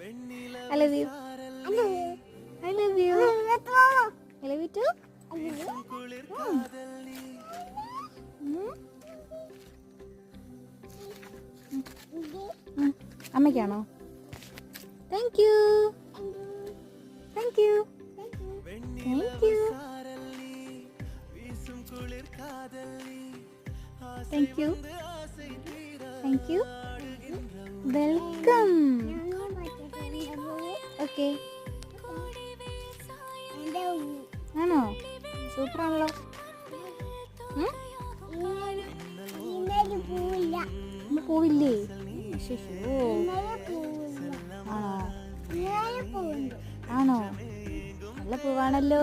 I love you. I love you. I love you too. അമ്മയ്ക്കാണോ? Thank you. Thank you. Thank you. Thank you. Thank you. Welcome. Okay. ആണോ? സൂപ്പറാണല്ലോ. പോവില്ലേ? ആണോ? ആണോ? നല്ല പൂവാണല്ലോ.